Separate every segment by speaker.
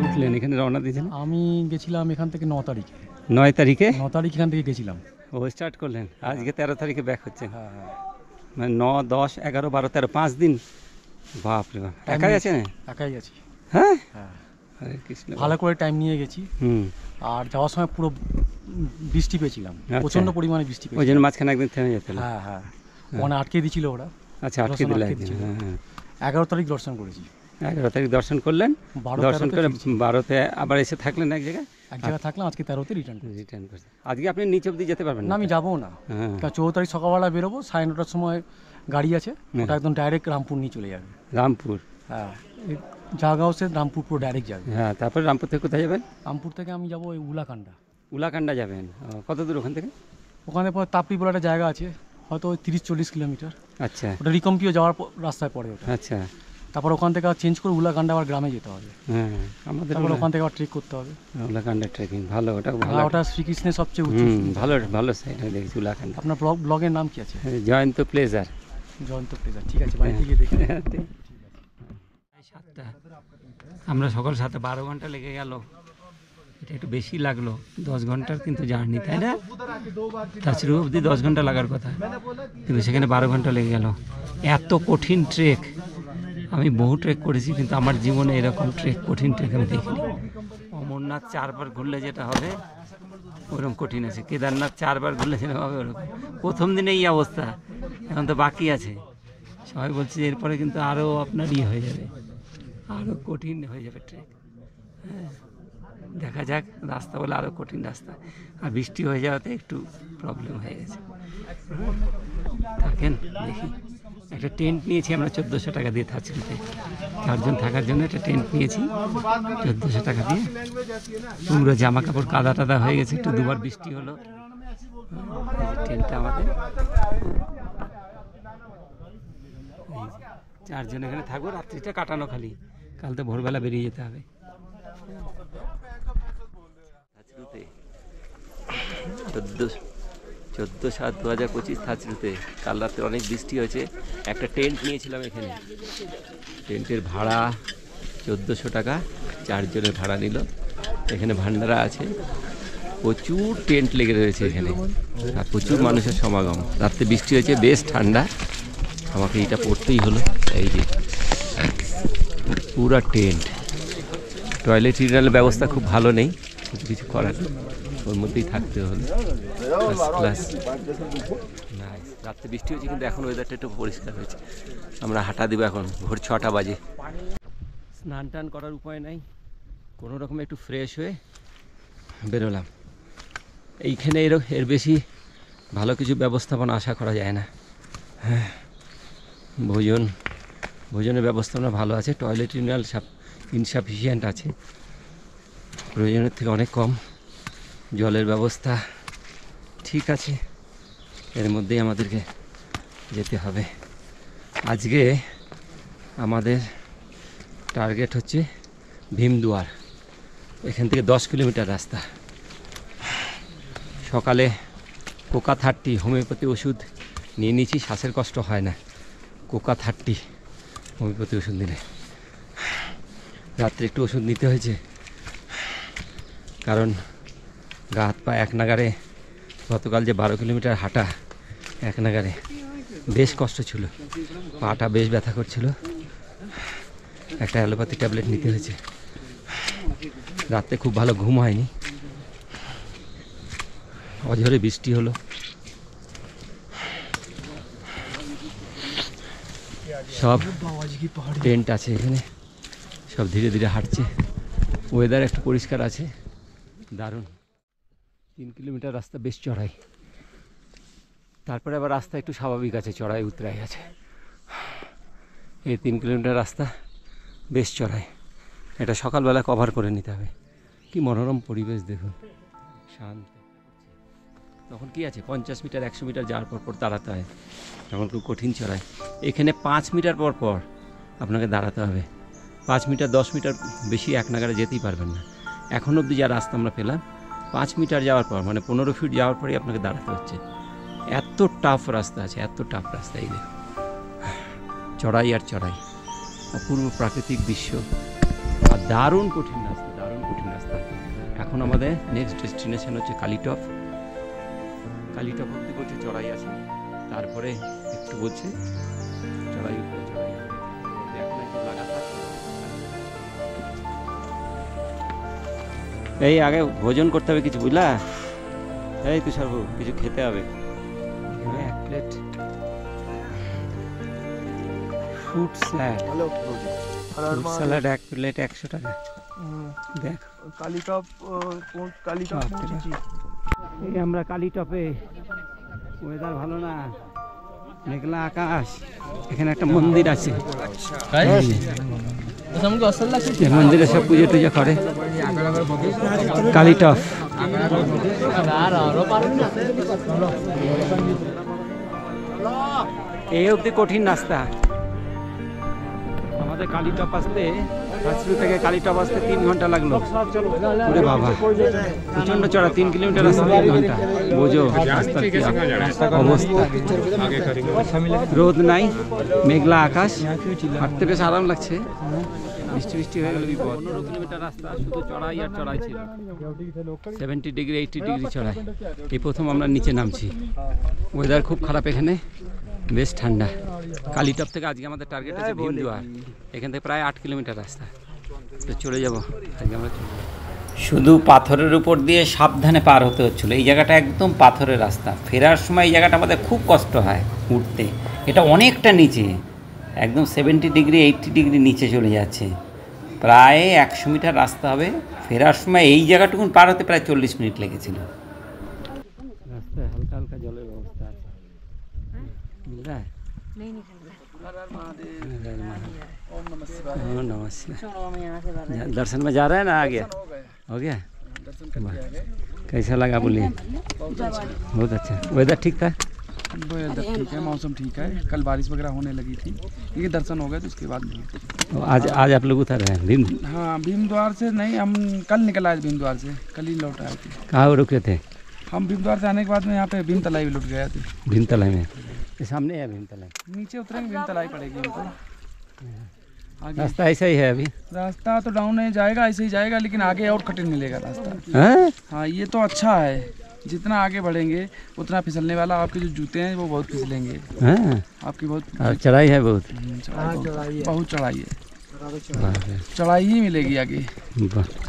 Speaker 1: উঠলেন এখানে রওনা দিয়েছেন?
Speaker 2: আমি গেছিলাম এখান থেকে 9 তারিখে।
Speaker 1: 9 তারিখে?
Speaker 2: 9 তারিখ এখান থেকে গেছিলাম।
Speaker 1: ও স্টার্ট করলেন, আজকে 13 তারিখে ব্যাক হচ্ছেন।
Speaker 2: হ্যাঁ হ্যাঁ,
Speaker 1: মানে 9, 10, 11, 12, 13, 5 দিন। বাপরে বাপ, একাই আছেন?
Speaker 2: একাই আছি।
Speaker 1: হ্যাঁ,
Speaker 2: হ্যাঁ,
Speaker 1: হরে কৃষ্ণ।
Speaker 2: ভালো করে টাইম নিয়ে গেছি। আর যাওয়ার সময় পুরো বৃষ্টি পেয়েছিলাম, প্রচন্ড পরিমাণে বৃষ্টি
Speaker 1: ওই
Speaker 2: পেয়েছিলাম।
Speaker 1: জন্য মাঝখানে একদিন থেমে যেতে হলো।
Speaker 2: হ্যাঁ হ্যাঁ, ওখানে আটকে দিয়েছিল ওরা।
Speaker 1: আচ্ছা, আটকে দিলে। হ্যাঁ হ্যাঁ,
Speaker 2: 11 তারিখ দর্শন করেছি।
Speaker 1: 11 তারিখ দর্শন করলেন,
Speaker 2: 12
Speaker 1: দর্শন করে 12তে আবার এসে থাকলেন এক জায়গায়।
Speaker 2: এক জায়গায় থাকলাম, আজকে 13তে রিটার্ন
Speaker 1: করছেন। আজকে আপনি নিচ অব্দি যেতে পারবেন
Speaker 2: না?
Speaker 1: না?
Speaker 2: আমি যাবো না, কারণ 14 তারিখ সকালবেলা বেরোবো, 9:30টার সময় গাড়ি আছে, ওটা একদম ডাইরেক্ট রামপুর নিয়ে চলে যাবে।
Speaker 1: রামপুর?
Speaker 2: হ্যাঁ, জাগাও সে রামপুর পুরো ডাইরেক্ট যাবে।
Speaker 1: হ্যাঁ, তারপরে রামপুর থেকে কোথায় যাবেন?
Speaker 2: রামপুর থেকে আমি যাবো ওই উলাকান্ডা।
Speaker 1: উলাকান্ডা যাবেন? কত দূর ওখান থেকে?
Speaker 2: ওখানে পরে তাপড়ি বলে একটা জায়গা আছে, হয়তো ওই 30-40 কিলোমিটার।
Speaker 1: আচ্ছা,
Speaker 2: ওটা রিকম্পিও যাওয়ার রাস্তায় পড়ে ওটা।
Speaker 1: আচ্ছা,
Speaker 2: তারপর ওখান থেকে চেঞ্জ করে উলাকান্ডা আবার গ্রামে যেতে হবে।
Speaker 1: হ্যাঁ, আমাদের
Speaker 2: তারপর ওখান থেকে আবার ট্রেক করতে হবে।
Speaker 1: উলাকান্ডা ট্রেকিং ভালো, ওটা ভালো।
Speaker 2: ওটা শ্রীকৃষ্ণের সবচেয়ে উঁচু।
Speaker 1: ভালো ভালো সাইড দেখছি উলাকান্ডা।
Speaker 2: আপনার ব্লগের নাম কি আছে?
Speaker 1: জয়ন্ত প্লেজার।
Speaker 2: জয়ন্ত প্লেজার, ঠিক আছে, বাড়িতে গিয়ে দেখি।
Speaker 1: 7টা, আমরা সকাল 7টা, 12 ঘন্টা লেগে গেল। এটা একটু বেশি লাগলো, 10 ঘন্টার কিন্তু জার্নি, তাই না? তাছাড়া অবধি 10 ঘন্টা লাগার কথা, কিন্তু সেখানে 12 ঘন্টা লেগে গেল। এত কঠিন ট্রেক, আমি বহু ট্রেক করেছি, কিন্তু আমার জীবনে এরকম ট্রেক, কঠিন ট্রেক আমি দেখিনি। অমরনাথ 4 বার ঘুরলে যেটা হবে ওরকম কঠিন আছে, কেদারনাথ 4 বার ঘুরলে যেটা হবে ওরকম। প্রথম দিনে এই অবস্থা, এখন তো বাকি আছে। সবাই বলছে এরপরে কিন্তু আরও আপনার হয়ে যাবে, আরও কঠিন হয়ে যাবে ট্রেক। হ্যাঁ, দেখা যাক, রাস্তা বলে আরও কঠিন রাস্তা, আর বৃষ্টি হয়ে যাওয়াতে একটু প্রবলেম হয়ে গেছে। থাকেন, দেখি। একটা টেন্ট নিয়েছি আমরা 1400 টাকা দিয়ে থাকছিতে, 4 জন থাকার জন্য একটা টেন্ট নিয়েছি 1400 টাকা দিয়ে। পুরো জামা কাপড় কাদা টাদা হয়ে গেছে, একটু দুবার বৃষ্টি হলো। টেন্টটা আমাদের, 4 জন এখানে থাকবো, রাত্রিটা কাটানো খালি, কাল তো ভোরবেলা বেরিয়ে যেতে হবে। 14/7/2025 থাচরুতে কাল রাতে অনেক বৃষ্টি হয়েছে। একটা টেন্ট নিয়েছিলাম এখানে, টেন্টের ভাড়া 1400 টাকা, 4 জনের ভাড়া নিল। এখানে ভান্ডারা আছে, প্রচুর টেন্ট লেগে রয়েছে এখানে, আর প্রচুর মানুষের সমাগম। রাত্রে বৃষ্টি হয়েছে, বেশ ঠান্ডা, আমাকে এটা পড়তেই হলো। এই যে পুরা টেন্ট, টয়লেট ইউরিনাল ব্যবস্থা খুব ভালো নেই, কিছু করার, ওর মধ্যেই থাকতে হলো। First class. নাইস। রাত্রে বৃষ্টি হয়েছে, কিন্তু এখন ওয়েদারটা একটু পরিষ্কার হয়েছে। আমরা হাঁটা দেবো এখন, ভোর 6টা বাজে। স্নান টান করার উপায় নাই, কোনো রকমে একটু ফ্রেশ হয়ে বেরোলাম। এইখানে এর বেশি ভালো কিছু ব্যবস্থাপনা আশা করা যায় না। হ্যাঁ, ভোজনের ব্যবস্থাপনা ভালো আছে, টয়লেট ইউরিনাল ইনসাফিসিয়েন্ট আছে, প্রয়োজনের থেকে অনেক কম। জলের ব্যবস্থা ঠিক আছে, এর মধ্যেই আমাদেরকে যেতে হবে। আজকে আমাদের টার্গেট হচ্ছে ভীমদুয়ার, এখান থেকে 10 কিলোমিটার রাস্তা। সকালে কোকা 30 হোমিওপ্যাথি ওষুধ নিয়ে নিয়েছি, শ্বাসের কষ্ট হয় না। কোকা 30 হোমিওপ্যাথি ওষুধ নিলে। রাত্রে একটু ওষুধ নিতে হয়েছে, কারণ গা হাত পা এক নাগারে, গতকাল যে 12 কিলোমিটার হাঁটা এক নাগারে, বেশ কষ্ট ছিল, পাটা বেশ ব্যথা করছিল। একটা অ্যালোপ্যাথি ট্যাবলেট নিতে হয়েছে। রাতে খুব ভালো ঘুম হয়নি, অঝরে বৃষ্টি হলো। সব টেন্ট আছে এখানে, সব ধীরে ধীরে হাঁটছে। ওয়েদার একটু পরিষ্কার আছে, দারুণ। 3 কিলোমিটার রাস্তা বেশ চড়াই, তারপরে আবার রাস্তা একটু স্বাভাবিক আছে, চড়াই উতরাই আছে। এই 3 কিলোমিটার রাস্তা বেশ চড়াই, এটা সকালবেলা কভার করে নিতে হবে। কি মনোরম পরিবেশ দেখুন, শান্ত। তখন কি আছে, 50 মিটার 100 মিটার যাওয়ার পর দাঁড়াতে হয়, তখন খুব কঠিন চড়াই। এখানে 5 মিটার পর পর আপনাকে দাঁড়াতে হবে। 5 মিটার 10 মিটার বেশি এক নাগারে যেতেই পারবেন না। এখন অবধি যা রাস্তা আমরা পেলাম, 5 মিটার যাওয়ার পর, মানে 15 ফিট যাওয়ার পরেই আপনাকে দাঁড়াতে হচ্ছে। এত টাফ রাস্তা আছে, এত টাফ রাস্তা। এই দেখো চড়াই আর চড়াই, অপূর্ব প্রাকৃতিক দৃশ্য আর দারুণ কঠিন রাস্তা, দারুণ কঠিন রাস্তা। এখন আমাদের নেক্সট ডেস্টিনেশন হচ্ছে কালীটপ। কালীটপ অব্দি বলছে চড়াই আছে, তারপরে একটু বলছে চড়াই উপরে চড়াই হবে। এখন একটু লাগাতার এই আগে ভোজন করতে হবে কিছু, বুঝলা? এই তুষারবাবু কিছু খেতে হবে। এখানে 1 plate fruit salad, fruit salad 1 plate 100 টাকা। দেখ এই আমরা কালীটপে, ওয়েদার ভালো না, মেঘলা আকাশ। এখানে একটা মন্দির আছে, এই মন্দিরে সব পুজো টুজো করে। কালীটপ এই অবধি কঠিন রাস্তা। আমাদের কালীটপ আসতে, কাছরু থেকে কালীটপ আসতে 3 ঘন্টা লাগলো। ওরে বাবা, প্রচন্ড চড়া, 3 কিলোমিটার রাস্তা 3 ঘন্টা। বোঝো রাস্তার কি অবস্থা। রোদ নাই, মেঘলা আকাশ, হাঁটতে বেশ আরাম লাগছে। বৃষ্টি বৃষ্টি হয়ে গেল বিপদ। 15 কিলোমিটার রাস্তা শুধু চড়াই আর চড়াই ছিল, 70 ডিগ্রি 80 ডিগ্রি চড়াই। এই প্রথম আমরা নিচে নামছি। ওয়েদার খুব খারাপ এখানে, বেশ ঠান্ডা। কালীটপ থেকে আজকে আমাদের টার্গেট আছে ভীমদুয়ার। এখান থেকে প্রায় 8 কিলোমিটার রাস্তা, তো চলে যাব আজকে আমরা। শুধু পাথরের উপর দিয়ে সাবধানে পার হতে হচ্ছিলো। এই জায়গাটা একদম পাথরের রাস্তা। ফেরার সময় এই জায়গাটা আমাদের খুব কষ্ট হয় উঠতে। এটা অনেকটা নিচে, একদম 70 ডিগ্রি 80 ডিগ্রি নিচে চলে যাচ্ছে। প্রায় 100 মিটার রাস্তা হবে। ফেরার সময় এই জায়গাটুকুন পার হতে প্রায় 40 মিনিট লেগেছিল। রাস্তায় হালকা হালকা জলের ব্যবস্থা আছে, বুঝলা? दर्शन में जा रहे हैं ना, आ गया, हो गया? कैसा लगा बोलिए? बहुत अच्छा। वेदर ठीक था?
Speaker 2: वेदर ठीक है, मौसम ठीक है। कल बारिश वगैरह होने लगी थी, लेकिन दर्शन हो गए तो उसके बाद नहीं।
Speaker 1: तो आज आप लोग उतर रहे हैं भीम?
Speaker 2: हाँ, भीमद्वार से नहीं, हम कल निकल आए भीमद्वार से, कल ही लौट आए थे।
Speaker 1: कहाँ रुके थे?
Speaker 2: हम भीमद्वार से आने के बाद में यहाँ पे भीमतलाई भी लौट गए थे।
Speaker 1: भीमतलाई में? ये सामने है भीमतलाई?
Speaker 2: नीचे उतरेंगे भीमतलाई पड़ेगी हमको।
Speaker 1: रास्ता ऐसा ही है अभी?
Speaker 2: रास्ता तो डाउन नहीं जाएगा, ऐसे ही जाएगा, लेकिन आगे और कठिन मिलेगा रास्ता। हाँ, ये तो अच्छा है, जितना आगे बढ़ेंगे उतना फिसलने वाला। आपके जो जूते हैं वो बहुत फिसलेंगे। आपकी बहुत
Speaker 1: चढ़ाई है, बहुत
Speaker 2: बहुत चढ़ाई है। चढ़ाई ही मिलेगी आगे।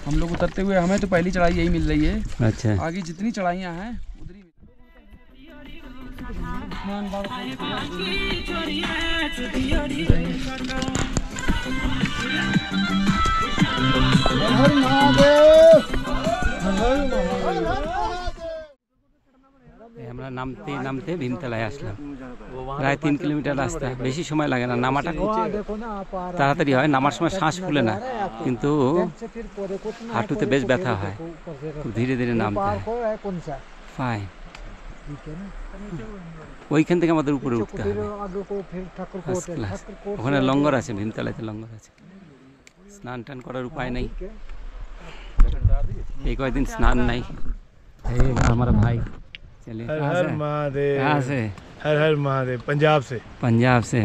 Speaker 2: हम लोग उतरते हुए हमें तो पहली चढ़ाई यही मिल रही है।
Speaker 1: अच्छा,
Speaker 2: आगे जितनी चढ़ाइयाँ हैं उतनी।
Speaker 1: আমরা নামতে নামতে ভীমতলায় আসলাম। প্রায় 3 কিলোমিটার রাস্তা, বেশি সময় লাগে না। নামাটা খুব তাড়াতাড়ি হয়, নামার সময় শ্বাস ফুলে না, কিন্তু হাঁটুতে বেশ ব্যথা হয়। খুব ধীরে ধীরে নামতে হয়। ফাইন, ওইখান থেকে আমাদের উপরে উঠতে হবে। First class. ওখানে লঙ্গর আছে, ভীমতলাতে লঙ্গর আছে। স্নান টান করার উপায় নেই, এই কয়েকদিন স্নান নাই। हमारा भाई चलिए।
Speaker 3: हर हर महादेव।
Speaker 1: कहाँ से?
Speaker 3: हर हर महादेव, पंजाब से।
Speaker 1: पंजाब से।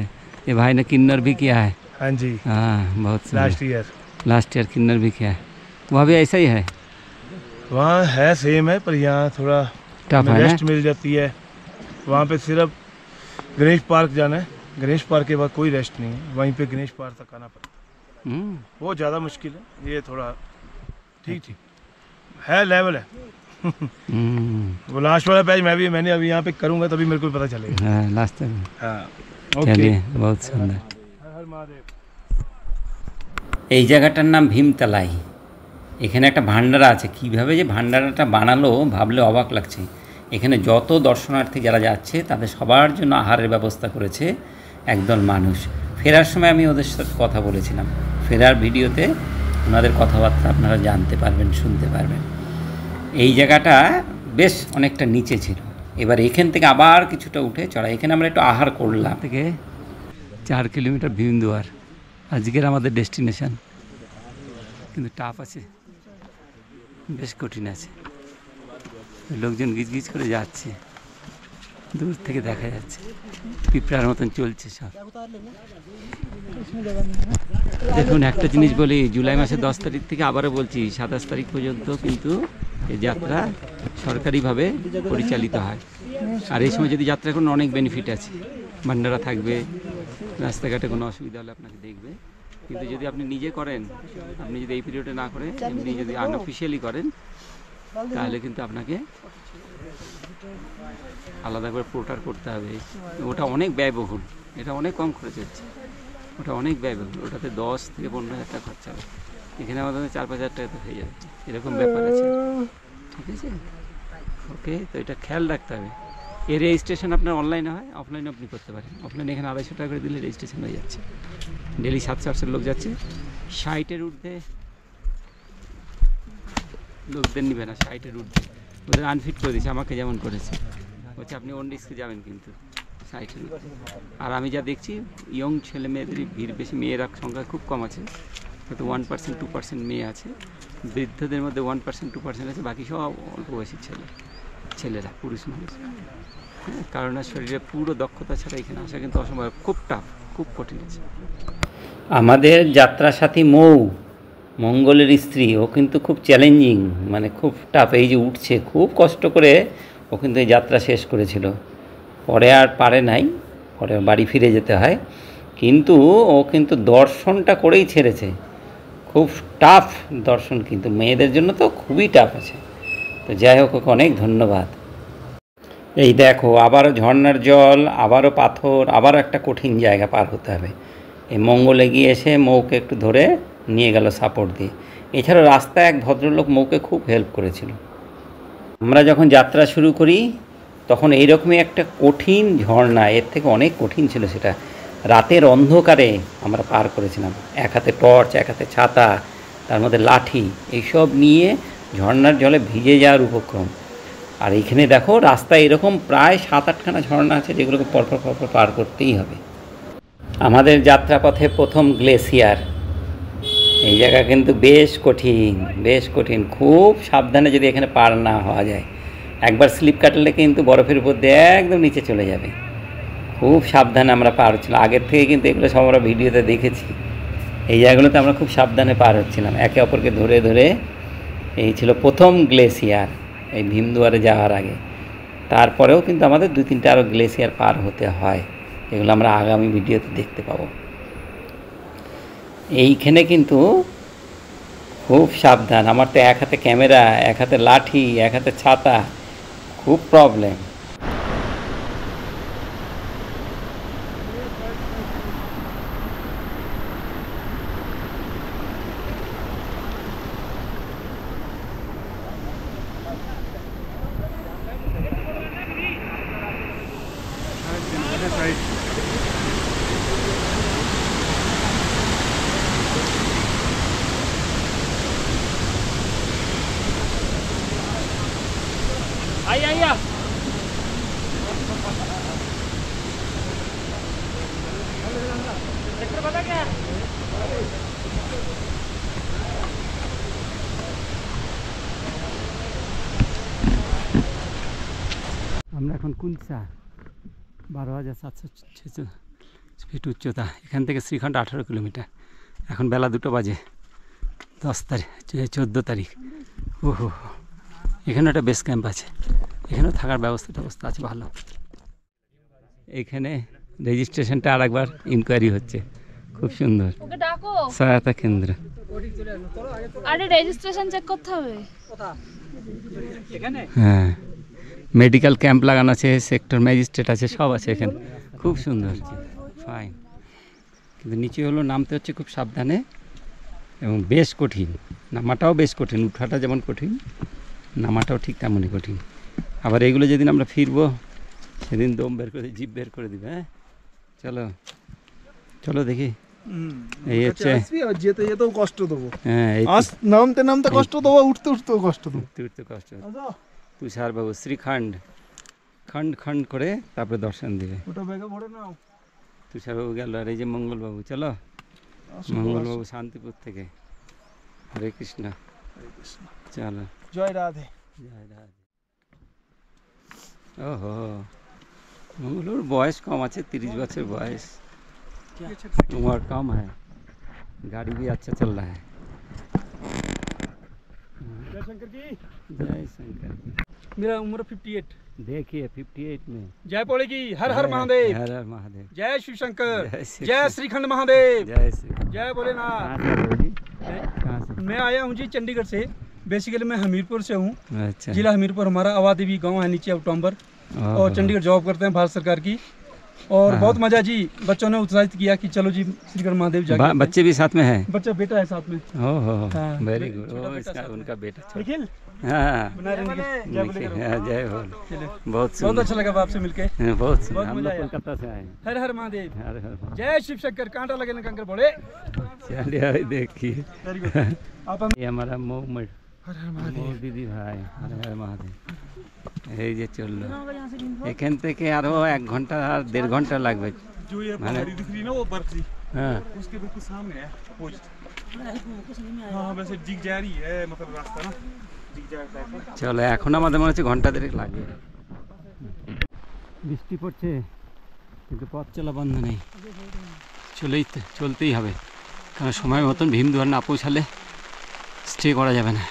Speaker 1: ये भाई ने किन्नर भी किया है।
Speaker 3: हाँ जी,
Speaker 1: हाँ, बहुत
Speaker 3: लास्ट ईयर
Speaker 1: किन्नर भी किया है। वहाँ भी ऐसा ही है?
Speaker 3: वहाँ है सेम है, पर यहाँ थोड़ा
Speaker 1: टफ है,
Speaker 3: रेस्ट मिल जाती है। वहाँ पे सिर्फ गणेश पार्क जाना है, गणेश पार्क के बाद कोई रेस्ट नहीं है। वहीं पे गणेश पार्क तक आना पड़ता है। वो ज़्यादा मुश्किल है, ये थोड़ा ठीक ठीक है, लेवल है। वो लास्ट वाला पैच मैंने अभी यहाँ पे करूँगा, तभी मेरे को पता चलेगा।
Speaker 1: हाँ, लास्ट तक।
Speaker 3: हाँ,
Speaker 1: चलिए, बहुत सुंदर।
Speaker 3: हर हर महादेव।
Speaker 1: এই জায়গাটার নাম ভীমতলাই। এখানে একটা ভান্ডারা আছে। কীভাবে যে ভান্ডারাটা বানালো ভাবলে অবাক লাগছে। এখানে যত দর্শনার্থী যারা যাচ্ছে তাদের সবার জন্য আহারের ব্যবস্থা করেছে একদল মানুষ। ফেরার সময় আমি ওদের সাথে কথা বলেছিলাম। ফেরার ভিডিওতে ওনাদের কথাবার্তা আপনারা জানতে পারবেন, শুনতে পারবেন। এই জায়গাটা বেশ অনেকটা নিচে ছিল। এবার এখান থেকে আবার কিছুটা উঠে চড়া। এখানে আমরা একটু আহার করলাম। থেকে 4 কিলোমিটার ভীমদুয়ার আজকের আমাদের ডেস্টিনেশন। কিন্তু টাফ আছে, বেশ কঠিন আছে। লোকজন গিজ গিজ করে যাচ্ছে। দূর থেকে দেখা যাচ্ছে পিঁপড়ার মতন চলছে সব। দেখুন একটা জিনিস বলি, জুলাই মাসের 10 তারিখ থেকে আবারও বলছি 27 তারিখ পর্যন্ত কিন্তু এই যাত্রা সরকারিভাবে পরিচালিত হয়। আর এই সময় যদি যাত্রা কোনো অনেক বেনিফিট আছে, ভান্ডারা থাকবে, রাস্তাঘাটে কোনো অসুবিধা হলে আপনাকে দেখবে। কিন্তু যদি আপনি নিজে করেন, আপনি যদি এই পিরিয়ডে না করে এমনি যদি আনঅফিসিয়ালি করেন, তাহলে কিন্তু আপনাকে আলাদা করে পোর্টার করতে হবে। ওটা অনেক ব্যয়বহুল, এটা অনেক কম খরচ হচ্ছে, ওটা অনেক ব্যয়বহুল। ওটাতে 10 থেকে 15 হাজার টাকা খরচা হবে। এখানে আমাদের 4-5 হাজার টাকাতে হয়ে যাবে, এরকম ব্যাপার আছে। ঠিক আছে, ওকে। তো এটা খেয়াল রাখতে হবে। এর রেজিস্ট্রেশন আপনার অনলাইনে হয়, অফলাইনে আপনি করতে পারেন। অফলাইনে এখানে 250 টাকা করে দিলে রেজিস্ট্রেশন হয়ে যাচ্ছে। ডেলি 700-800 লোক যাচ্ছে। 60-এর ঊর্ধ্বে লোকদের নিবে না, 60-এর ঊর্ধ্বে ওদের আনফিট করে দিচ্ছে, আমাকে যেমন করেছে। বলছে আপনি অন রিস্কে যাবেন কিন্তু 60-এর ঊর্ধ্বে। আর আমি যা দেখছি ইয়ং ছেলে মেয়েদের ভিড় বেশি, মেয়েরা সংখ্যা খুব কম আছে, হয়তো 1%-2% মেয়ে আছে। বৃদ্ধদের মধ্যে 1%-2% আছে, বাকি সব অল্প বয়সী ছেলেরা, পুরুষ মানুষ। কারণ শরীরে পুরো দক্ষতা ছাড়া এখানে আসা কিন্তু অসম্ভব, খুব টাফ, খুব কঠিন আছে। আমাদের যাত্রা সাথী মঙ্গলের স্ত্রী, ও কিন্তু খুব চ্যালেঞ্জিং, মানে খুব টাফ। এই যে উঠছে খুব কষ্ট করে, ও কিন্তু এই যাত্রা শেষ করেছিল। পরে আর পারে নাই, পরে বাড়ি ফিরে যেতে হয়। কিন্তু ও কিন্তু দর্শনটা করেই ছেড়েছে। খুব টাফ দর্শন, কিন্তু মেয়েদের জন্য তো খুবই টাফ আছে। তো যাই হোক, ওকে অনেক ধন্যবাদ। এই দেখো আবারও ঝর্ণার জল, আবারও পাথর, আবারও একটা কঠিন জায়গা পার হতে হবে। এই মঙ্গলে গিয়ে এসে মৌকে একটু ধরে নিয়ে গেল সাপোর্ট দিয়ে। এছাড়াও রাস্তায় এক ভদ্রলোক মৌকে খুব হেল্প করেছিল। আমরা যখন যাত্রা শুরু করি তখন এইরকমই একটা কঠিন ঝর্ণা, এর থেকে অনেক কঠিন ছিল সেটা। রাতের অন্ধকারে আমরা পার করেছিলাম, এক হাতে টর্চ, এক হাতে ছাতা, তার মধ্যে লাঠি, এইসব নিয়ে ঝর্ণার জলে ভিজে যাওয়ার উপক্রম। আর এইখানে দেখো রাস্তায় এরকম প্রায় 7-8খানা ঝর্ণা আছে, যেগুলোকে পরপর পার করতেই হবে। আমাদের যাত্রাপথে প্রথম গ্লেসিয়ার। এই জায়গা কিন্তু বেশ কঠিন, খুব সাবধানে যদি এখানে পার না হওয়া যায়। একবার স্লিপ কাটলে কিন্তু বরফের উপর দিয়ে একদম নিচে চলে যাবে। খুব সাবধানে আমরা পার হচ্ছিলাম। আগের থেকে কিন্তু এগুলো সব আমরা ভিডিওতে দেখেছি। এই জায়গাগুলোতে আমরা খুব সাবধানে পার হচ্ছিলাম, একে অপরকে ধরে ধরে। এই ছিল প্রথম গ্লেসিয়ার এই ভীমদুয়ারে যাওয়ার আগে। তারপরেও কিন্তু আমাদের 2-3টা আরও গ্লেসিয়ার পার হতে হয়, এগুলো আমরা আগামী ভিডিওতে দেখতে পাবো। এইখানে কিন্তু খুব সাবধান। আমার তো এক হাতে ক্যামেরা, এক হাতে লাঠি, এক হাতে ছাতা, খুব প্রবলেম। आइया पता क्या আমরা এখন কুলসা 12,706 ফিট উচ্চতা। এখান থেকে শ্রীখণ্ড 18 কিলোমিটার। এখন বেলা 2টো বাজে, 10 তারিখ 14 তারিখ। ওহো, এখানে একটা বেস ক্যাম্প আছে, এখানেও থাকার ব্যবস্থা আছে ভালো। এখানে রেজিস্ট্রেশনটা আর একবার ইনকোয়ারি হচ্ছে, খুব সুন্দর সহায়তা কেন্দ্র।
Speaker 4: আরে রেজিস্ট্রেশন চেক করতে হবে।
Speaker 1: হ্যাঁ, মেডিকেল ক্যাম্প লাগানো আছে, সেক্টর ম্যাজিস্ট্রেট আছে, সব আছে এখানে, খুব সুন্দর, ফাইন। কিন্তু নিচে হলো নামতে হচ্ছে খুব সাবধানে, এবং বেশ কঠিন। নামাটাও বেশ কঠিন, উঠাটা যেমন কঠিন, নামাটাও ঠিক তেমনই কঠিন। আবার এগুলো যেদিন আমরা ফিরবো সেদিন দম বের করে, জিভ বের করে দিবে। হ্যাঁ, চলো চলো দেখি। এই হচ্ছে
Speaker 3: যেতে যেতেও কষ্ট দেবো,
Speaker 1: হ্যাঁ,
Speaker 3: নামতে নামতে কষ্ট দেবো, উঠতে উঠতেও কষ্ট দেবো,
Speaker 1: উঠতে কষ্ট। তুষার বাবু শ্রীখণ্ড খণ্ড খণ্ড করে তারপরে দর্শন দিবে।
Speaker 3: ওটা ব্যাগে ভরে নাও।
Speaker 1: তুষার বাবু গেল, আর এই যে মঙ্গলবাবু। চলো, মঙ্গলবাবু শান্তিপুর থেকে। হরে কৃষ্ণ, চলো।
Speaker 3: জয় রাধে।
Speaker 1: জয় রাধে। ওহো, ওগুলোর বয়স কম আছে, 30 বছর বয়স, उम्र कम है, गाड़ी भी अच्छा चल रहा है।
Speaker 3: जय शंकर की।
Speaker 1: जय शंकर।
Speaker 2: मेरा उम्र 58।
Speaker 1: देखिए 58 में
Speaker 2: जय पड़ेगी। हर हर महादेव।
Speaker 1: हर हर महादेव।
Speaker 2: जय शिव शंकर।
Speaker 1: जय शिव
Speaker 2: जय
Speaker 1: शंकर।
Speaker 2: श्रीखंड महादेव।
Speaker 1: जय श्री।
Speaker 2: जय भोलेनाथ।
Speaker 1: कहाँ से हो जी? कहाँ से?
Speaker 2: मैं आया हूँ जी चंडीगढ़ से। बेसिकली मैं हमीरपुर से हूँ।
Speaker 1: अच्छा।
Speaker 2: जिला हमीरपुर, हमारा आवा देवी गाँव है नीचे अक्टूबर,
Speaker 1: ओहो।
Speaker 2: और चंडीगढ़ जॉब करते हैं भारत सरकार की। और
Speaker 1: हाँ।
Speaker 2: बहुत मजा जी, बच्चों ने उत्साहित किया कि चलो जी श्रीखंड महादेव जाके आते हैं।
Speaker 1: बच्चे भी साथ में हैं?
Speaker 2: बच्चा बेटा है साथ में।
Speaker 1: ओहो
Speaker 2: हाँ,
Speaker 1: वेरी गुड।
Speaker 2: छोटा
Speaker 1: ओ
Speaker 2: बेटा
Speaker 1: इसका
Speaker 2: साथ में।
Speaker 1: उनका बेटा छोटा।
Speaker 2: निखिल
Speaker 1: हाँ
Speaker 2: बना रहे निखिल। जय
Speaker 1: निखिल,
Speaker 2: बोले।
Speaker 1: हाँ, जय हो।
Speaker 2: चलिए,
Speaker 1: बहुत
Speaker 2: बहुत
Speaker 1: सुंदर।
Speaker 2: अच्छा लगा आपसे मिलके।
Speaker 1: हाँ, बहुत सुंदर।
Speaker 2: बहुत
Speaker 1: हम
Speaker 2: मजा
Speaker 1: लोग
Speaker 2: आया।
Speaker 1: कोलकाता से आए हैं।
Speaker 2: हर हर महादेव।
Speaker 1: हर हर महादेव।
Speaker 2: जय शिव शंकर। कांटा लगे ना कंकर बोले।
Speaker 1: चलिए अभी देखिए
Speaker 2: वेरी गुड। आप हम
Speaker 1: ये हमारा
Speaker 2: हर हर महादेव।
Speaker 1: मोर दिदी भाई हर हर महादेव। এই যে চললো এখান থেকে আরো 1 ঘন্টা আর 1.5 ঘন্টা লাগবে।
Speaker 3: जो ये
Speaker 1: मैंने-
Speaker 3: पहाड़ी दिख रही है ना वो बर्फ सी,
Speaker 1: হ্যাঁ
Speaker 3: उसके बिल्कुल सामने है अपोजिट। हाँ वैसे जिग जा रही है, मतलब रास्ता ना जिग जा टाइप का।
Speaker 1: চলো এখন আমাদের মনে হচ্ছে ঘন্টা 1.5 লাগবে। বৃষ্টি পড়ছে কিন্তু পথ চলা বন্ধ নেই, চলতেই হবে, কারণ সময় মতন ভীমদুয়ার না পৌঁছালে স্টে করা যাবে না।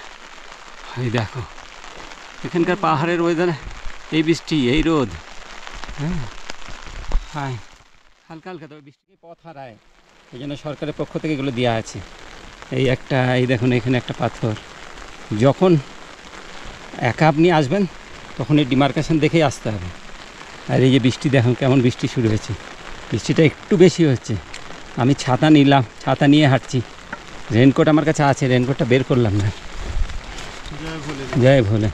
Speaker 1: এই দেখো এখানকার পাহাড়ের ওয়েদার, এই বৃষ্টি এই রোদ, হ্যাঁ হায় হালকা হালকা, তবে বৃষ্টিকে পথ হারায়, এই জন্য সরকারের পক্ষ থেকে এগুলো দেওয়া আছে। এই একটা, এই দেখুন এখানে একটা পাথর, যখন একা আপনি আসবেন তখন এই ডিমার্কেশন দেখেই আসতে হবে। আর এই যে বৃষ্টি দেখুন কেমন বৃষ্টি শুরু হয়েছে, বৃষ্টিটা একটু বেশি হচ্ছে। আমি ছাতা নিলাম, ছাতা নিয়ে হাঁটছি, রেনকোট আমার কাছে আছে, রেনকোটটা বের করলাম না। জয় ভোলে,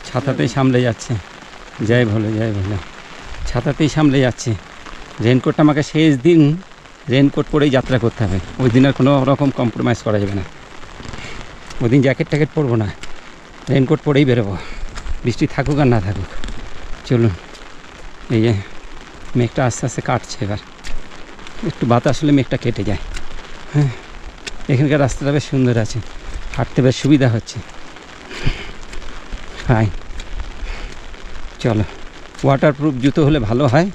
Speaker 1: ছাতাতেই সামলে যাচ্ছে, জয় ভোলে জয় ভোলে, ছাতাতেই সামলে যাচ্ছে। রেনকোটটা আমাকে শেষ দিন রেনকোট পরেই যাত্রা করতে হবে, ওই দিন আর কোনো রকম কম্প্রোমাইজ করা যাবে না। ওই দিন জ্যাকেট ট্যাকেট পরবো না, রেনকোট পরেই বেরোবো, বৃষ্টি থাকুক আর না থাকুক। চলুন, এই যে মেঘটা আস্তে আস্তে কাটছে, এবার একটু বাতাস হলে মেঘটা কেটে যায়। হ্যাঁ এখানকার রাস্তাটা বেশ সুন্দর আছে, হাঁটতে বেশ সুবিধা হচ্ছে। হাই চলো, ওয়াটারপ্রুফ জুতো হলে ভালো হয়,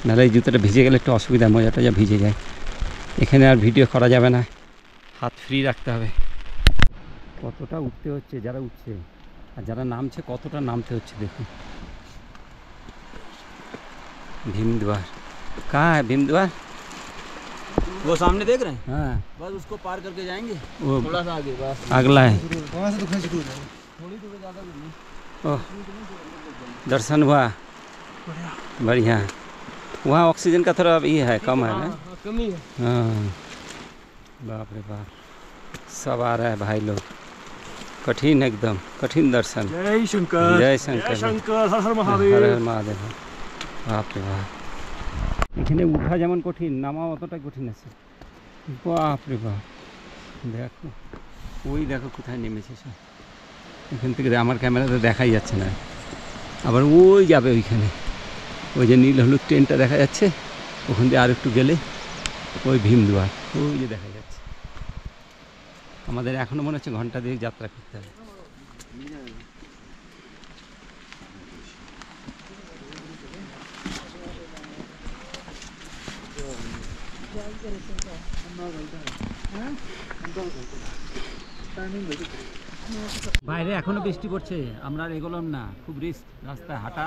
Speaker 1: নাহলে এই জুতোটা ভিজে গেলে একটু অসুবিধা, মজাটা যা ভিজে যায়। এখানে আর ভিডিও করা যাবে না, হাত ফ্রি রাখতে হবে। কতটা উঠতে হচ্ছে যারা উঠছে, আর যারা নামছে কতটা নামতে হচ্ছে দেখুন। भीमद्वार कहाँ है? भीमद्वार
Speaker 5: वो सामने देख रहे हैं,
Speaker 1: हाँ
Speaker 5: बस उसको पार करके जाएंगे,
Speaker 1: वो
Speaker 5: थोड़ा सा आगे बस।
Speaker 1: अगला है।
Speaker 5: वहाँ से तो खींच दूर है, थोड़ी दूर ज़्यादा दूर नहीं।
Speaker 1: ओह दर्शन हुआ, बढ़िया। वहाँ ऑक्सीजन का थोड़ा ये है, कम है ना?
Speaker 5: हाँ, कमी है।
Speaker 1: हाँ बाप रे बाप, सब आ रहा है भाई लोग, कठिन एकदम कठिन दर्शन।
Speaker 3: जय शंकर।
Speaker 1: जय शंकर,
Speaker 3: शंकर, हर हर
Speaker 1: हर
Speaker 3: महादेव।
Speaker 1: हर महादेव। বাপ রে বাপ, এখানে উঠা যেমন কঠিন, নামা অতটা কঠিন আছে। বাপ রে বাপ, দেখো ওই দেখো কোথায় নেমেছে সব, এখান থেকে আমার ক্যামেরাতে দেখাই যাচ্ছে না, আবার ওই যাবে ওইখানে, ওই যে নীল হলুদ ট্রেনটা দেখা যাচ্ছে, ওখান দিয়ে আর একটু গেলে ওই ভীমদুয়ার, ওই যে দেখা যাচ্ছে। আমাদের এখনও মনে হচ্ছে ঘন্টা দিয়ে যাত্রা করতে হবে। বাইরে এখনো বৃষ্টি পড়ছে, আমরা আর এগোলাম না, খুব রিস্ক, রাস্তায় হাঁটা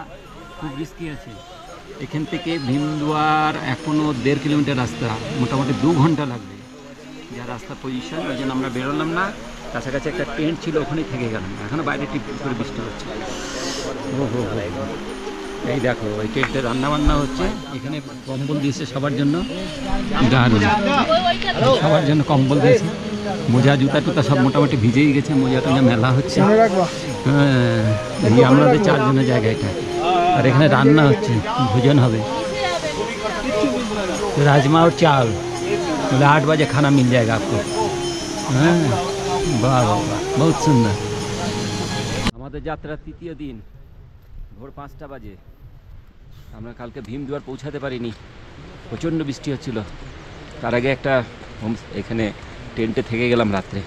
Speaker 1: খুব রিস্কি আছে। এখান থেকে ভীমদুয়ার এখনো 1.5 কিলোমিটার রাস্তা, মোটামুটি 2 ঘন্টা লাগবে যা রাস্তার পজিশন, ওই জন্য আমরা বেরোলাম না। কাছাকাছি একটা টেন্ট ছিল, ওখানেই থেকে গেলাম, এখনো বাইরে টিপ করে বৃষ্টি হচ্ছে। ও হো হো, এই দেখো ওই টেন্টে রান্না বান্না হচ্ছে, এখানে কম্বল দিয়েছে সবার জন্য, দারুণ, সবার জন্য কম্বল দিয়েছে। মোজা জুতা টুতা সব মোটামুটি ভিজেই গেছে, মোজা টোজা মেলা হচ্ছে। হ্যাঁ এই আমাদের 4 জনের জায়গা এটা, আর এখানে রান্না হচ্ছে, ভোজন হবে, राजमा और चावल, बोले 8 बजे खाना मिल जाएगा आपको। हाँ वाह वाह वाह, बहुत सुंदर। আমাদের যাত্রার তৃতীয় দিন, ভোর 5টা বাজে। আমরা কালকে ভীমদুয়ার পৌঁছাতে পারিনি, প্রচণ্ড বৃষ্টি হচ্ছিল। তার আগে একটা এখানে টেন্টে থেকে গেলাম রাত্রে।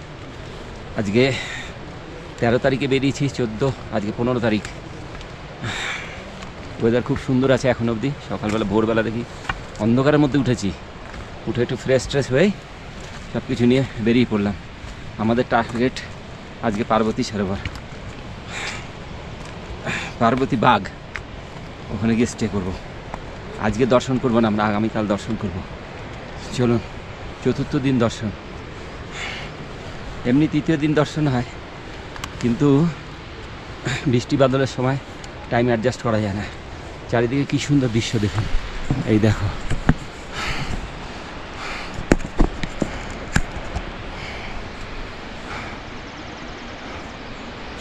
Speaker 1: আজকে 13 তারিখে বেরিয়েছি, 14, আজকে 15 তারিখ। ওয়েদার খুব সুন্দর আছে এখন অবধি। সকালবেলা ভোরবেলা দেখি অন্ধকারের মধ্যে উঠেছি, উঠে একটু ফ্রেশ ট্রেশ হয়ে সব কিছু নিয়ে বেরিয়ে পড়লাম। আমাদের টার্গেট আজকে পার্বতী সরোবর, পার্বতী বাগ, ওখানে গিয়ে স্টে করবো। আজকে দর্শন করবো না আমরা, আগামীকাল দর্শন করব। চলুন, চতুর্থ দিন দর্শন। এমনি তৃতীয় দিন দর্শন হয়, কিন্তু বৃষ্টি বাদলের সময় টাইম অ্যাডজাস্ট করা যায় না। চারিদিকে কী সুন্দর দৃশ্য দেখুন, এই দেখো।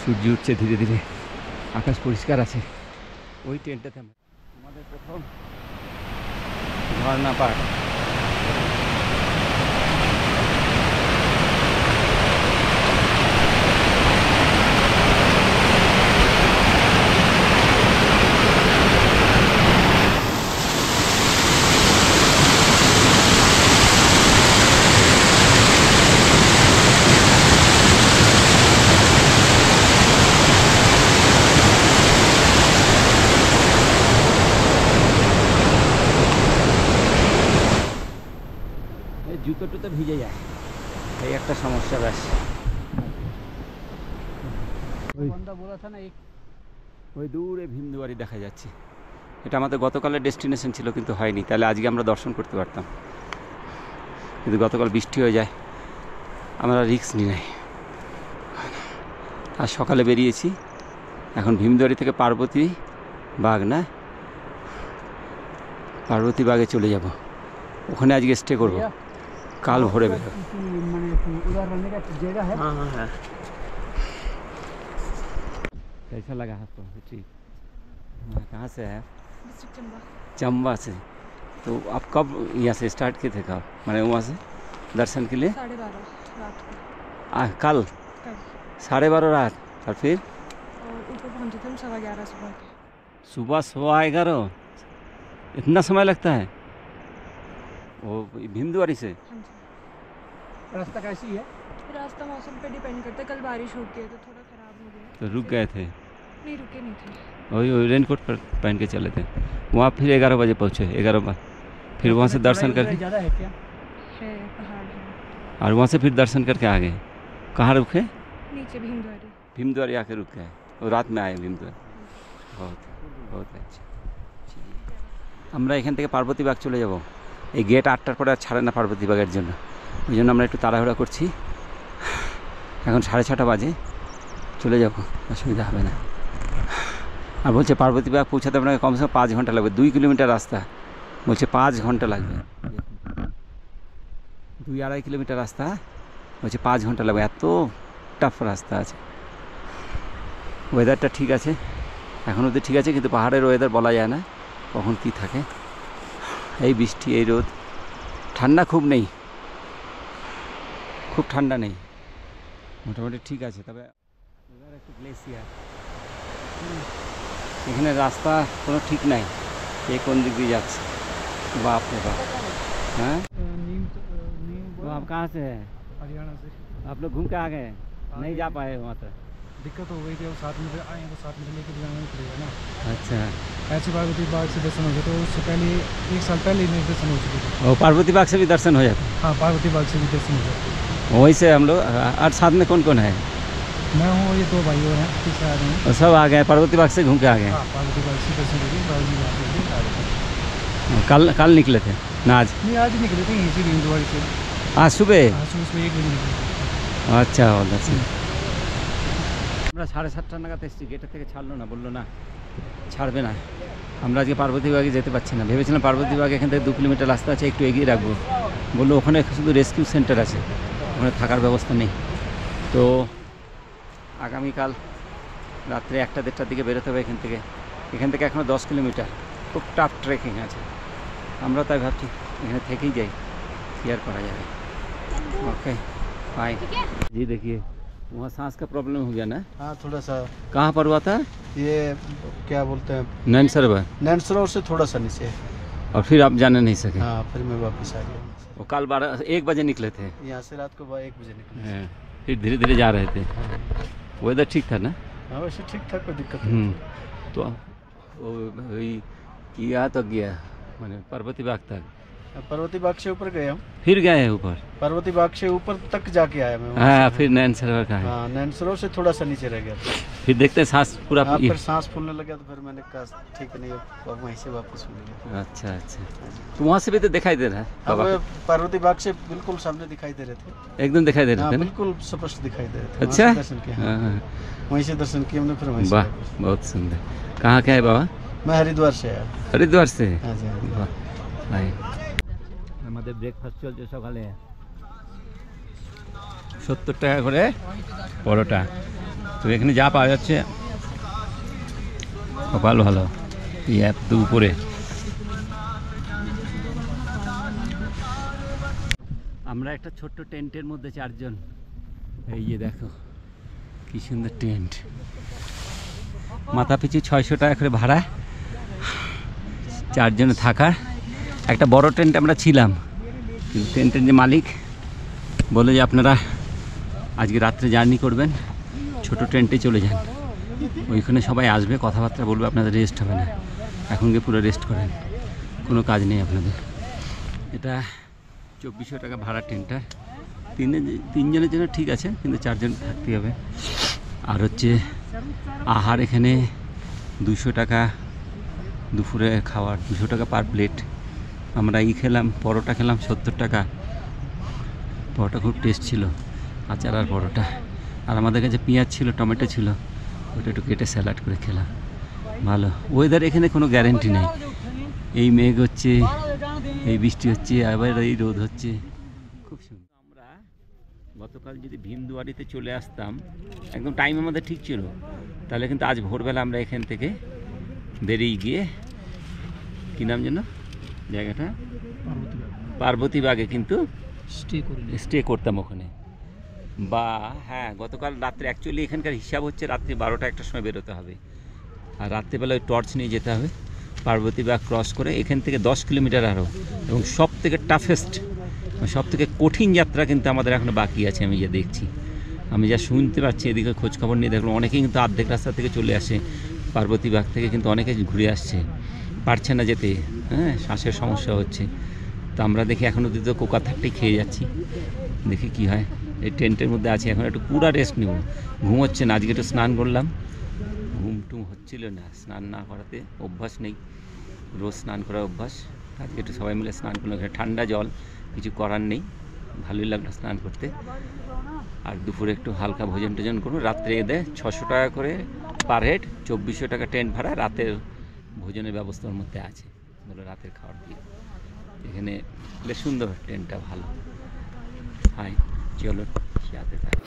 Speaker 1: সূর্য উঠছে ধীরে ধীরে, আকাশ পরিষ্কার আছে। ওই ট্রেনটাতে আমাদের প্রথম ঝর্ণা পার্ক। জুতো টুতো ভিজে যায়, এই একটা সমস্যা। ব্যাস ওই দূরে ভীমদুয়ারি দেখা যাচ্ছে। এটা আমাদের গতকালের ডেস্টিনেশন ছিল, কিন্তু হয়নি। তাহলে আজকে আমরা দর্শন করতে পারতাম, কিন্তু গতকাল বৃষ্টি হয়ে যায়, আমরা রিস্ক নিই নাই। আর সকালে বেরিয়েছি, এখন ভীমদুয়ারি থেকে পার্বতী বাগ, না পার্বতী বাগে চলে যাব। ওখানে আজকে স্টে করবো, কাল ভোরে বেরো।
Speaker 5: हाँ हाँ है।
Speaker 1: कैसा लगा आपको ट्रिप? कहाँ से है?
Speaker 4: डिस्ट्रिक्ट चंबा।
Speaker 1: चंबा से। तो आप कब यहाँ से स्टार्ट किए थे, कब मैंने वहाँ से दर्शन के लिए?
Speaker 4: 12:30 रात को।
Speaker 1: कल
Speaker 4: कल
Speaker 1: 12:30 रात, और फिर
Speaker 4: और ऊपर पहुंचे थे हम 11:15 सुबह के।
Speaker 1: सुबह 11:15। इतना समय लगता है वो भीमदुआरी से?
Speaker 4: हाँ जी।
Speaker 5: रास्ता कैसी है?
Speaker 4: रास्ता मौसम पे डिपेंड करता है, कल बारिश होती है तो थोड़ा ख़राब हो गया।
Speaker 1: तो रुक गए थे?
Speaker 4: नहीं रुके नहीं थे।
Speaker 1: वही रेनकोट पर पहन के चले थे। वहाँ फिर 11 बजे पहुँचे, 11 बजे फिर वहाँ से दर्शन करके,
Speaker 5: ज़्यादा है क्या?
Speaker 4: है पहाड़ है
Speaker 1: और वहाँ से फिर दर्शन करके आ गए। कहाँ रुके?
Speaker 4: नीचे भीमद्वारी।
Speaker 1: भीमद्वारी आके रुक गए, और रात में आए भीमद्वारी। बहुत बहुत अच्छा। আমরা এখান থেকে পার্বতী বাগ চলে যাব। এই গেট 8টার পরে আর ছাড়ে না পার্বতী বাগের জন্য, ওই জন্য আমরা একটু তাড়াহুড়া করছি। এখন 6:30 বাজে, চলে যাব, অসুবিধা হবে না। আর বলছে পার্বতী বাগ পৌঁছাতে আপনাকে কমসে কম 5 ঘন্টা লাগবে। 2 কিলোমিটার রাস্তা, বলছে 5 ঘন্টা লাগবে। 2-2.5 কিলোমিটার রাস্তা, বলছে 5 ঘন্টা লাগবে। এত টাফ রাস্তা আছে। ওয়েদারটা ঠিক আছে, এখন অবধি ঠিক আছে, কিন্তু পাহাড়ের ওয়েদার বলা যায় না কখন কী থাকে। এই বৃষ্টি, এই রোদ, ঠান্ডা খুব নেই, খুব ঠান্ডা নেই, মোটামুটি ঠিক আছে। তবে এবার একটু গ্লেসিয়ার, এখানে রাস্তা কোনো ঠিক নাই, কে কোন দিক দিয়ে যাচ্ছে, বাপ রে বাপ। हाँ तो आप कहाँ से हैं?
Speaker 2: हरियाणा से।
Speaker 1: आप लोग घूम के आ गए, नहीं जा पाए वहाँ तक?
Speaker 2: दिक्कत हो गई थी, अब 7 मिनट आए हैं तो 7 मिनट लेके जाना ही पड़ेगा ना।
Speaker 1: अच्छा,
Speaker 2: ऐसे पार्वती बाग से दर्शन हो गए तो उससे पहले 1 साल पहले ही मेरे दर्शन हो चुके थे।
Speaker 1: और पार्वती बाग से भी दर्शन हो जाता
Speaker 2: हाँ, पार्वती बाग से भी दर्शन हो जाते हैं।
Speaker 1: है? वहीं से हम लोग, और साथ में कौन कौन है?
Speaker 2: मैं हूँ, ये 2 भाई और हैं, पीछे आ रहे हैं।
Speaker 1: और सब आ गए, पार्वती बाग से घूम के आ गए।
Speaker 2: हाँ, पार्वती बाग से दर्शन हो गए, पार्वती बाग से भी आ गए।
Speaker 1: कल निकले थे ना? आज
Speaker 2: नहीं, आज ही निकले थे यहीं से भीमद्वारी से।
Speaker 1: आज सुबह?
Speaker 2: हाँ, सुबह 1 बजे निकले।
Speaker 1: আচ্ছা, দর্শন। আমরা 7:30 নাগাদ এসেছি, গেটের থেকে ছাড়লো না, বললো না ছাড়বে না। আমরা আজকে পার্বতী বাগে যেতে পারছি না। ভেবেছিলাম পার্বতী বাগ এখান থেকে 2 কিলোমিটার রাস্তা আছে, একটু এগিয়ে রাখবো। বললো ওখানে শুধু রেস্কিউ সেন্টার আছে, ওখানে থাকার ব্যবস্থা নেই। তো আগামীকাল রাত্রে 1টা-1:30টার দিকে বেরোতে হবে এখান থেকে। এখনও 10 কিলোমিটার, খুব টাফ ট্রেকিং আছে। আমরা তাই ভাবছি এখানে থেকেই যাই, কি আর করা যাবে। ओके बाय जी। देखिए वहाँ सांस का प्रॉब्लम हो गया ना?
Speaker 5: हाँ, थोड़ा सा।
Speaker 1: कहाँ पर हुआ था
Speaker 5: ये क्या बोलते हैं,
Speaker 1: नैन सरोवर?
Speaker 5: नैन सरोवर से थोड़ा सा नीचे।
Speaker 1: और फिर आप जाने नहीं सके?
Speaker 5: हाँ, फिर मैं वापस आ गया।
Speaker 1: वो कल 1 बजे निकले थे
Speaker 5: यहाँ से रात को 1 बजे निकले।
Speaker 1: हैं, फिर धीरे धीरे जा रहे थे। वेदर ठीक था ना?
Speaker 5: हाँ, वैसे ठीक था, कोई दिक्कत नहीं।
Speaker 1: तो ওই ইয়া তো গিয়া মানে पार्वती बाग तक
Speaker 5: पर्वती बाग से ऊपर गया हूँ।
Speaker 1: फिर गए हैं ऊपर
Speaker 5: पर्वती बाग से ऊपर तक जाके आया मैं वहाँ
Speaker 1: हाँ
Speaker 5: से।
Speaker 1: फिर नैन सरोवर का है
Speaker 5: हाँ नैन सरोवर से थोड़ा सा नीचे रह गया था।
Speaker 1: फिर देखते हैं सांस पूरा
Speaker 5: हाँ, फिर सांस फूलने लगा तो फिर मैंने कहा ठीक है नहीं अब वहीं से वापस हो गया।
Speaker 1: अच्छा अच्छा तो वहाँ से भी तो दिखाई दे रहा है बाबा
Speaker 5: अब पार्वती बाग से बिल्कुल सामने दिखाई दे रहे थे।
Speaker 1: एकदम दिखाई दे रहा
Speaker 5: हाँ
Speaker 1: था ना
Speaker 5: बिल्कुल स्पष्ट दिखाई दे रहे थे।
Speaker 1: अच्छा?
Speaker 5: वहाँ से दर्शन किया।
Speaker 1: हाँ, हाँ।
Speaker 5: वहीं से दर्शन किए हमने फिर वहीं से
Speaker 1: वाह
Speaker 5: वापस।
Speaker 1: बहुत सुंदर कहाँ क्या है बाबा
Speaker 5: मैं हरिद्वार से आया।
Speaker 1: हरिद्वार से
Speaker 5: हाँ जी हाँ जी।
Speaker 1: বাহ, তাই। আমাদের ব্রেকফাস্ট চলছে সকালে 70 টাকা করে পরোটা তো এখানে যা পাওয়া যাচ্ছে কপাল ভালো এই অ্যাপ তো উপরে আমরা একটা ছোট্ট টেন্টের মধ্যে 4 জন এই যে দেখো কি সুন্দর টেন্ট মাথা পিছু 600 টাকা করে ভাড়া 4 জনে থাকার একটা বড় টেন্ট আমরা ছিলাম কিন্তু টেন্টের যে মালিক বলে যে আপনারা আজকে রাত্রে জার্নি করবেন ছোট টেন্টে চলে যান ওইখানে সবাই আসবে কথাবার্তা বলবে আপনাদের রেস্ট হবে না এখন গিয়ে পুরো রেস্ট করেন কোনো কাজ নেই আপনাদের এটা 2400 টাকা ভাড়া টেন্টটা 3 জনের জন্য ঠিক আছে কিন্তু 4 জন থাকতে হবে আর হচ্ছে আহার এখানে 200 টাকা দুপুরে খাওয়ার 200 টাকা পার প্লেট আমরা খেলাম পরোটা খেলাম 70 টাকা পরোটা খুব টেস্ট ছিল আচার আর পরোটা আর আমাদের কাছে পেঁয়াজ ছিল টমেটো ছিল ওটা একটু কেটে স্যালাড করে খেলাম ভালো ওয়েদার এখানে কোনো গ্যারেন্টি নেই এই মেঘ হচ্ছে এই বৃষ্টি হচ্ছে আবার এই রোদ হচ্ছে খুব সুন্দর আমরা গতকাল যদি ভীমদুয়ারিতে চলে আসতাম একদম টাইম আমাদের ঠিক ছিল তাহলে কিন্তু আজ ভোরবেলা আমরা এখান থেকে বেরিয়ে গিয়ে কী নাম যেন জায়গাটা পার্বতী বাগে কিন্তু স্টে করতাম ওখানে বা হ্যাঁ গতকাল রাত্রে অ্যাকচুয়ালি এখানকার হিসাব হচ্ছে রাত্রি 12টা একটার সময় বেরোতে হবে আর রাত্রিবেলা ওই টর্চ নিয়ে যেতে হবে পার্বতী বাগ ক্রস করে এখান থেকে 10 কিলোমিটার আরও এবং সব থেকে টাফেস্ট সব থেকে কঠিন যাত্রা কিন্তু আমাদের এখনও বাকি আছে আমি যা দেখছি আমি যা শুনতে পাচ্ছি এদিকে খোঁজখবর নিয়ে দেখলাম অনেকেই কিন্তু অর্ধেক রাস্তা থেকে চলে আসে পার্বতী বাগ থেকে কিন্তু অনেকে ঘুরে আসছে পারছে না যেতে হ্যাঁ শ্বাসের সমস্যা হচ্ছে তো আমরা দেখি এখন অব্দি তো কোকা থাকতেই খেয়ে যাচ্ছি দেখি কি হয় এই টেন্টের মধ্যে আছি এখন একটু পুরা রেস্ট নেব ঘুম হচ্ছে না আজকে একটু স্নান করলাম ঘুম টুম হচ্ছিল না স্নান না করাতে অভ্যাস নেই রোজ স্নান করার অভ্যাস আজকে একটু সবাই মিলে স্নান করলাম ঠান্ডা জল কিছু করার নেই ভালোই লাগলো স্নান করতে আর দুপুরে একটু হালকা ভোজন টোজন করুন রাত্রে এদের 600 টাকা করে পার হেড 2400 টাকা টেন্ট ভাড়া রাতের ভোজনের ব্যবস্থার মধ্যে আছে বলে রাতের খাবার দিয়ে এখানে বেশ সুন্দর ট্রেনটা ভালো হাই চলো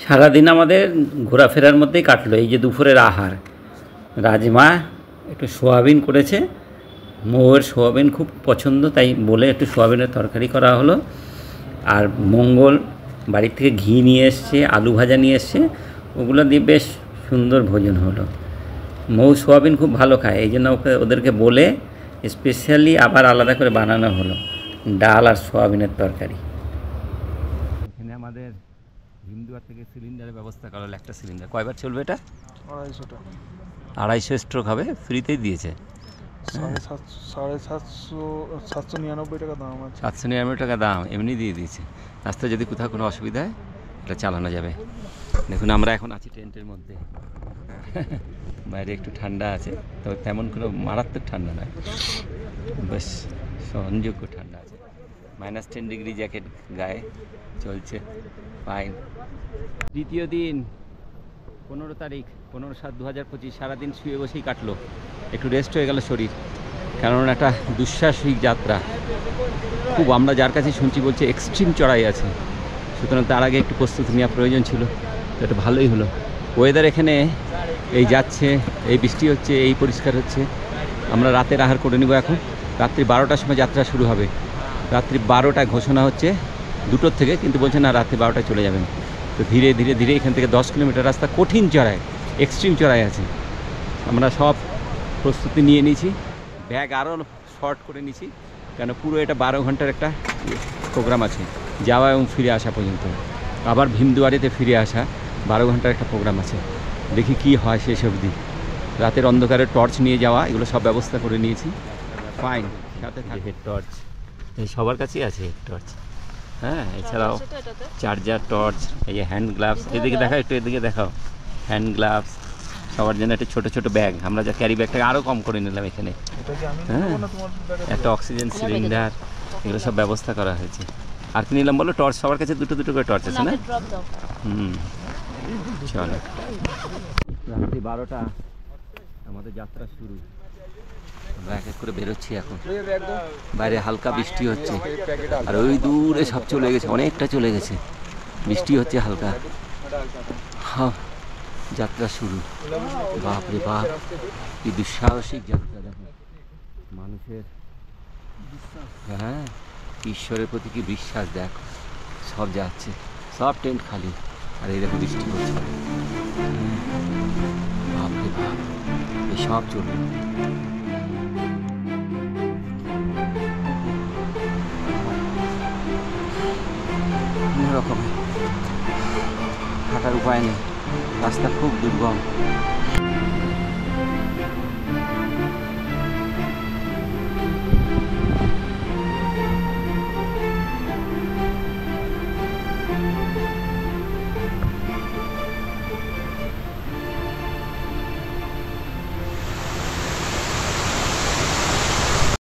Speaker 1: সারাদিন আমাদের ঘোরাফেরার মধ্যেই কাটলো এই যে দুপুরের আহার রাজমা একটু সোয়াবিন করেছে মৌয়ের সোয়াবিন খুব পছন্দ তাই বলে একটু সোয়াবিনের তরকারি করা হলো আর মঙ্গল বাড়ির থেকে ঘি নিয়ে এসছে আলু ভাজা নিয়ে এসছে ওগুলো দিয়ে বেশ সুন্দর ভোজন হলো মৌ সোয়াবিন খুব ভালো খায় এই জন্য ওদেরকে বলে স্পেশালি আবার আলাদা করে বানানো হলো ডাল আর সোয়াবিনের তরকারি এখানে আমাদের ভীমদুয়ার থেকে সিলিন্ডারের ব্যবস্থা করা হলো একটা সিলিন্ডার কয়বার চলবে এটা
Speaker 2: 250 টাকা
Speaker 1: 250 স্ট্রোক হবে ফ্রিতেই দিয়েছে
Speaker 2: 799 টাকা দাম আছে
Speaker 1: 799 টাকা দাম এমনি দিয়ে দিয়েছে রাস্তায় যদি কোথাও কোনো অসুবিধা হয় এটা চালানো যাবে দেখুন আমরা এখন আছি টেন্টের মধ্যে বাইরে একটু ঠান্ডা আছে তবে তেমন কোনো মারাত্মক ঠান্ডা নয় বেশ সহনযোগ্য ঠান্ডা আছে -10 ডিগ্রি জ্যাকেট গায়ে চলছে ফাইন দ্বিতীয় দিন 15 তারিখ 15/7/2025 সারাদিন শুয়ে বসেই কাটলো একটু রেস্ট হয়ে গেল শরীর কারণ একটা দুঃসাহসিক যাত্রা খুব আমরা যার কাছে শুনছি বলছে এক্সট্রিম চড়াই আছে সুতরাং তার আগে একটু প্রস্তুতি নেওয়া প্রয়োজন ছিল তো এটা ভালোই হলো ওয়েদার এখানে এই যাচ্ছে এই বৃষ্টি হচ্ছে এই পরিষ্কার হচ্ছে আমরা রাতের আহার করে নিব এখন রাত্রি 12টার সময় যাত্রা শুরু হবে রাত্রি 12টায় ঘোষণা হচ্ছে 2টোর থেকে কিন্তু বলছে না রাত্রি 12টায় চলে যাবেন তো ধীরে ধীরে ধীরে এখান থেকে 10 কিলোমিটার রাস্তা কঠিন চড়াই এক্সট্রিম চড়াই আছে আমরা সব প্রস্তুতি নিয়ে নিয়েছি ব্যাগ আরও শর্ট করে নিয়েছি কেন পুরো এটা 12 ঘন্টার একটা প্রোগ্রাম আছে যাওয়া এবং ফিরে আসা পর্যন্ত আবার ভীমদুয়ারিতে ফিরে আসা 12 ঘন্টার একটা প্রোগ্রাম আছে দেখি কি হয় শেষ অবধি রাতের অন্ধকারে টর্চ নিয়ে যাওয়া, এগুলো সব ব্যবস্থা করে নিয়েছি। ফাইন, সাথে থাকে হেড টর্চ, এই সবার কাছেই আছে হেড টর্চ। হ্যাঁ, এছাড়াও চার্জার, টর্চ, এই যে হ্যান্ড গ্লাভস, এদিকে দেখাও, একটু এদিকে দেখাও, হ্যান্ড গ্লাভস, সবার জন্য একটা ছোটো ছোটো ব্যাগ, আমরা যা ক্যারি ব্যাগটাকে আরও কম করে নিলাম এখানে। হ্যাঁ, একটা অক্সিজেন সিলিন্ডার, এগুলো সব ব্যবস্থা করা হয়েছে। আর কি নিলাম বলো? টর্চ, সবার কাছে দুটো দুটো করে টর্চ আছে না? হুম, চলো। রাত্রি 12টা, আমাদের যাত্রা শুরু। আমরা এক এক করে বেরোচ্ছি এখন। বাইরে হালকা বৃষ্টি হচ্ছে, আর ওই দূরে সব চলে গেছে, অনেকটা চলে গেছে, বৃষ্টি হচ্ছে হালকা। হ্যাঁ, যাত্রা শুরু। বাপ রে বাপ, কি দুঃসাহসিক যাত্রা! দেখো মানুষের, হ্যাঁ, ঈশ্বরের প্রতি কি বিশ্বাস! দেখো সব যাচ্ছে, সব টেন্ট খালি, আর এই দেখো বৃষ্টি হচ্ছে। বাপ রে বাপ, এই সব চলবে। রকমের হাঁটার উপায় নেই, রাস্তা খুব দুর্গম।